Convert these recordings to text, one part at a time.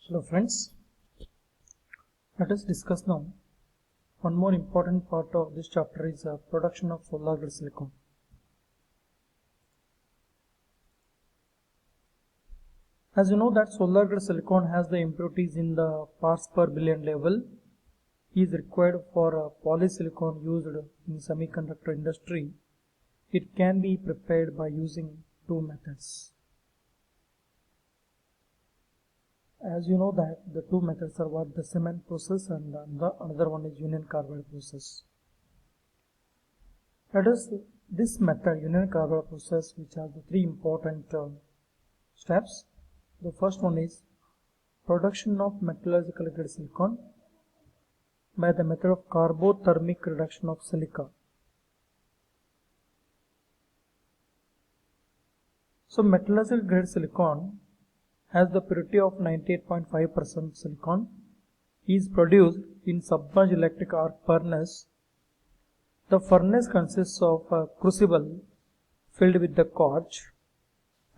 Hello friends, let us discuss now one more important part of this chapter is production of solar grade silicon. As you know that solar grade silicon has the impurities in the parts per billion level is required for polysilicon used in semiconductor industry. It can be prepared by using two methods. As you know that the two methods are what the cement process and the another one is union carbide process. Let us this method union carbide process which has the three important steps. The first one is production of metallurgical grade silicon by the method of carbothermic reduction of silica. So metallurgical grade silicon has the purity of 98.5% silicon is produced in submerged electric arc furnace. The furnace consists of a crucible filled with the quartz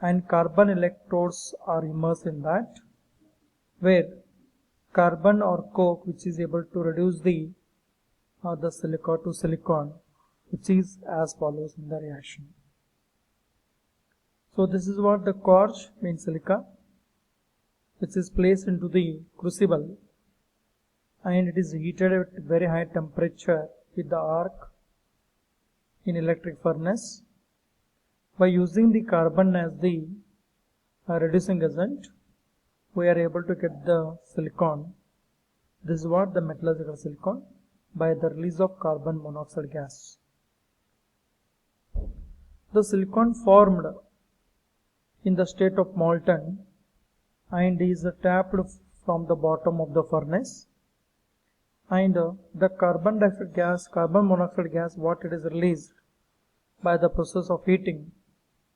and carbon electrodes are immersed in that, where carbon or coke which is able to reduce the silica to silicon, which is as follows in the reaction. So this is what the quartz means silica, which is placed into the crucible and it is heated at very high temperature with the arc in electric furnace. By using the carbon as the reducing agent, we are able to get the silicon. This is what the metallurgical silicon by the release of carbon monoxide gas. The silicon formed in the state of molten and is tapped from the bottom of the furnace, and the carbon monoxide gas what it is released by the process of heating,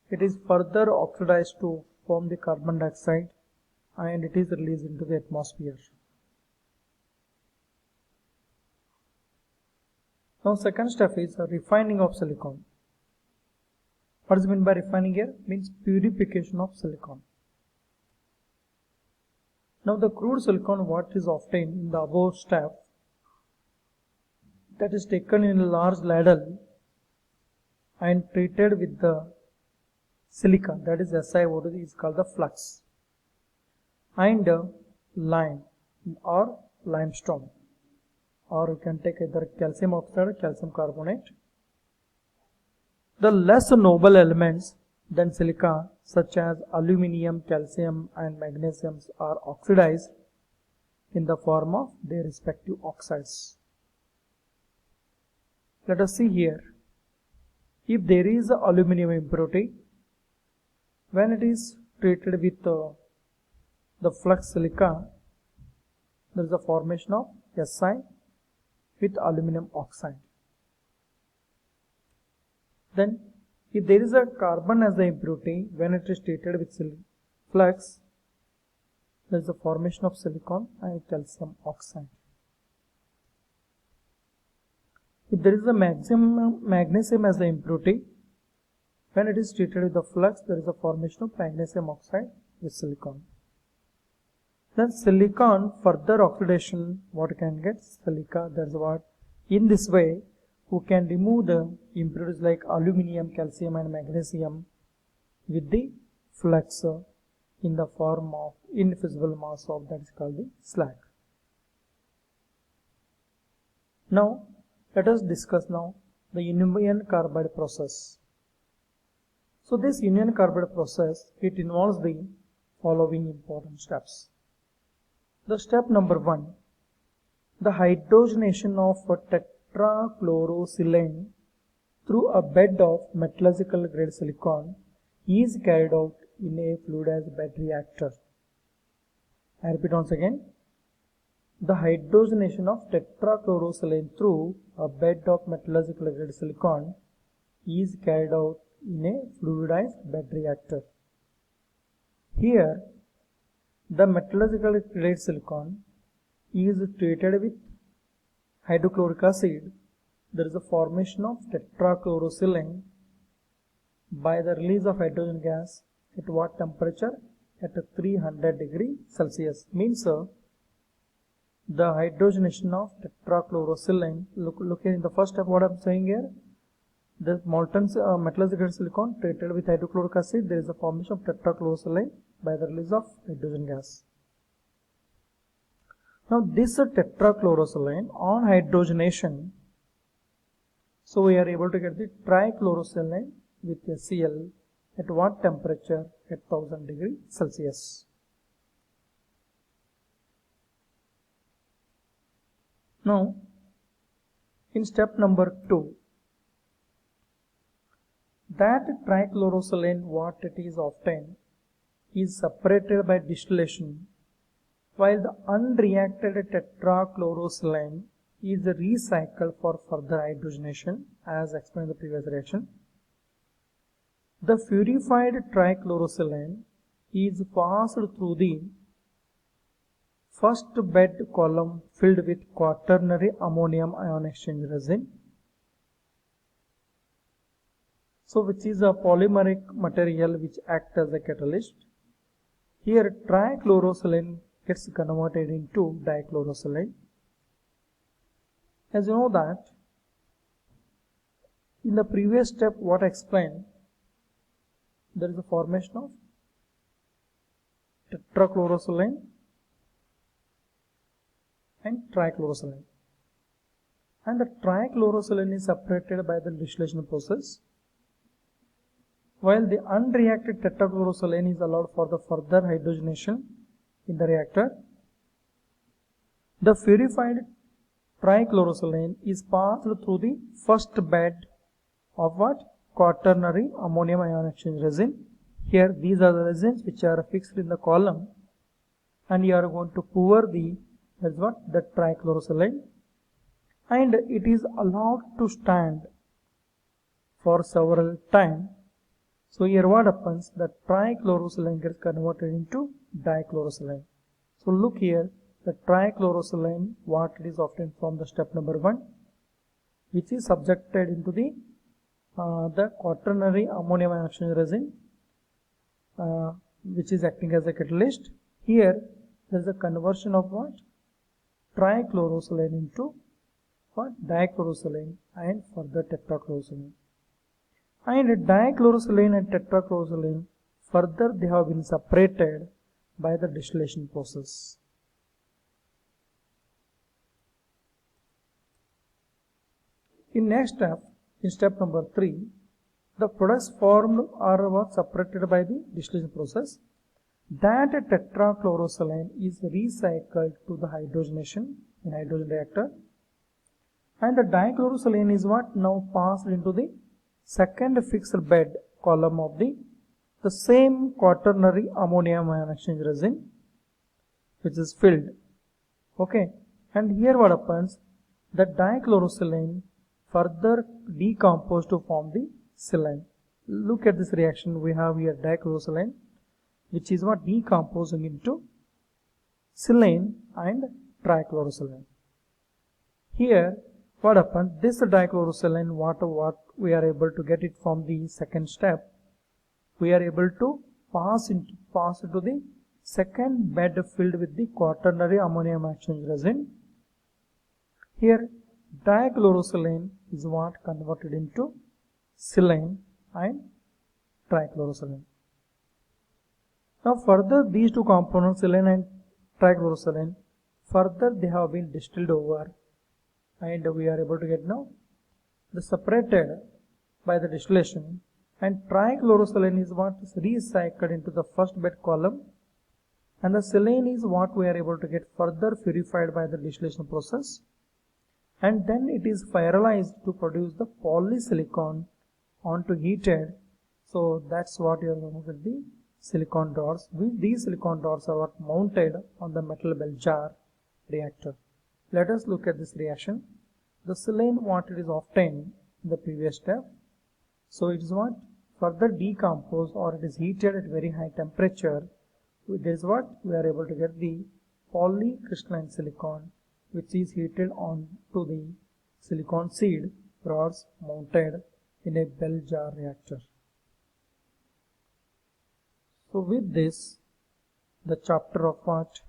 it is further oxidized to form the carbon dioxide and it is released into the atmosphere. Now second step is refining of silicon. What is meant by refining here? Means purification of silicon. Now the crude silicon what is obtained in the above step, that is taken in a large ladle and treated with the silica, that is SiO2 is called the flux, and lime or limestone, or you can take either calcium oxide or calcium carbonate. The less noble elements than silica such as aluminium, calcium and magnesium are oxidized in the form of their respective oxides. Let us see here. If there is aluminium impurity, when it is treated with the flux silica, there is a formation of Si with aluminium oxide. Then if there is a carbon as the impurity, when it is treated with flux, there is a formation of silicon and calcium oxide. If there is a magnesium as the impurity, when it is treated with the flux, there is a formation of magnesium oxide with silicon. Then silicon further oxidation, what can get? Silica, that is what. In this way, we can remove the impurities like aluminium, calcium and magnesium with the flux in the form of invisible mass of that is called the slag. Now let us discuss now the union carbide process. So this union carbide process, it involves the following important steps. The step number 1, the hydrogenation of tetrachlorosilane through a bed of metallurgical grade silicon is carried out in a fluidized bed reactor. I repeat once again. The hydrogenation of tetrachlorosilane through a bed of metallurgical grade silicon is carried out in a fluidized bed reactor. Here, the metallurgical grade silicon is treated with hydrochloric acid. There is a formation of tetrachlorosilane by the release of hydrogen gas at what temperature? at 300 degree Celsius. Means the hydrogenation of tetrachlorosilane. Look here in the first step what I'm saying here. The molten metallized grade silicon treated with hydrochloric acid, there is a formation of tetrachlorosilane by the release of hydrogen gas. Now this tetrachlorosilane on hydrogenation, so we are able to get the trichlorosilane with HCl at what temperature? At 1000 degree Celsius. Now in step number 2, that trichlorosilane what it is obtained is separated by distillation, while the unreacted tetrachlorosilane is recycled for further hydrogenation as explained in the previous reaction. The purified trichlorosilane is passed through the first bed column filled with quaternary ammonium ion exchange resin, so which is a polymeric material which acts as a catalyst. Here trichlorosilane gets converted into dichlorosilane. As you know that in the previous step what I explained, there is a formation of tetrachlorosilane and trichlorosilane, and the trichlorosilane is separated by the distillation process, while the unreacted tetrachlorosilane is allowed for the further hydrogenation in the reactor. The purified trichlorosilane is passed through the first bed of what? Quaternary ammonium ion exchange resin. Here these are the resins which are fixed in the column, and you are going to pour the trichlorosilane, and it is allowed to stand for several times. So here what happens, the trichlorosilane gets converted into dichlorosilane. So look here, the trichlorosilane what it is obtained from the step number 1, which is subjected into the quaternary ammonium ion exchange resin, which is acting as a catalyst. Here there is a conversion of what? Trichlorosilane into what? Dichlorosilane and further tetrachlorosilane. And dichlorosilane and tetrachlorosilane further they have been separated by the distillation process. In next step, in step number 3, the products formed are what? Separated by the distillation process. That tetrachlorosilane is recycled to the hydrogenation in hydrogen reactor, and the dichlorosilane is what? Now passed into the second fixed bed column of the same quaternary ammonium ion exchange resin, which is filled. Okay, and here what happens, the dichlorosilane further decomposed to form the silane. Look at this reaction. We have here dichlorosilane, which is what? Decomposing into silane and trichlorosilane. Here what happens, this dichlorosilane what we are able to get it from the second step, we are able to pass into the second bed filled with the quaternary ammonium exchange resin. Here dichlorosilane is what? Converted into silane and trichlorosilane. Now further these two components, silane and trichlorosilane, further they have been distilled over, and we are able to get now the separated by the distillation, and trichlorosilane is what is recycled into the first bed column, and the silane is what we are able to get further purified by the distillation process, and then it is pyrolyzed to produce the polysilicon onto heated. So that's what you are going to get, the silicon rods. These silicon rods are what? Mounted on the metal bell jar reactor. Let us look at this reaction. The silane what it is obtained in the previous step, so it is what? Further decomposed, or it is heated at very high temperature. This is what? We are able to get the polycrystalline silicon, which is heated on to the silicon seed rods mounted in a bell jar reactor. So with this the chapter of what?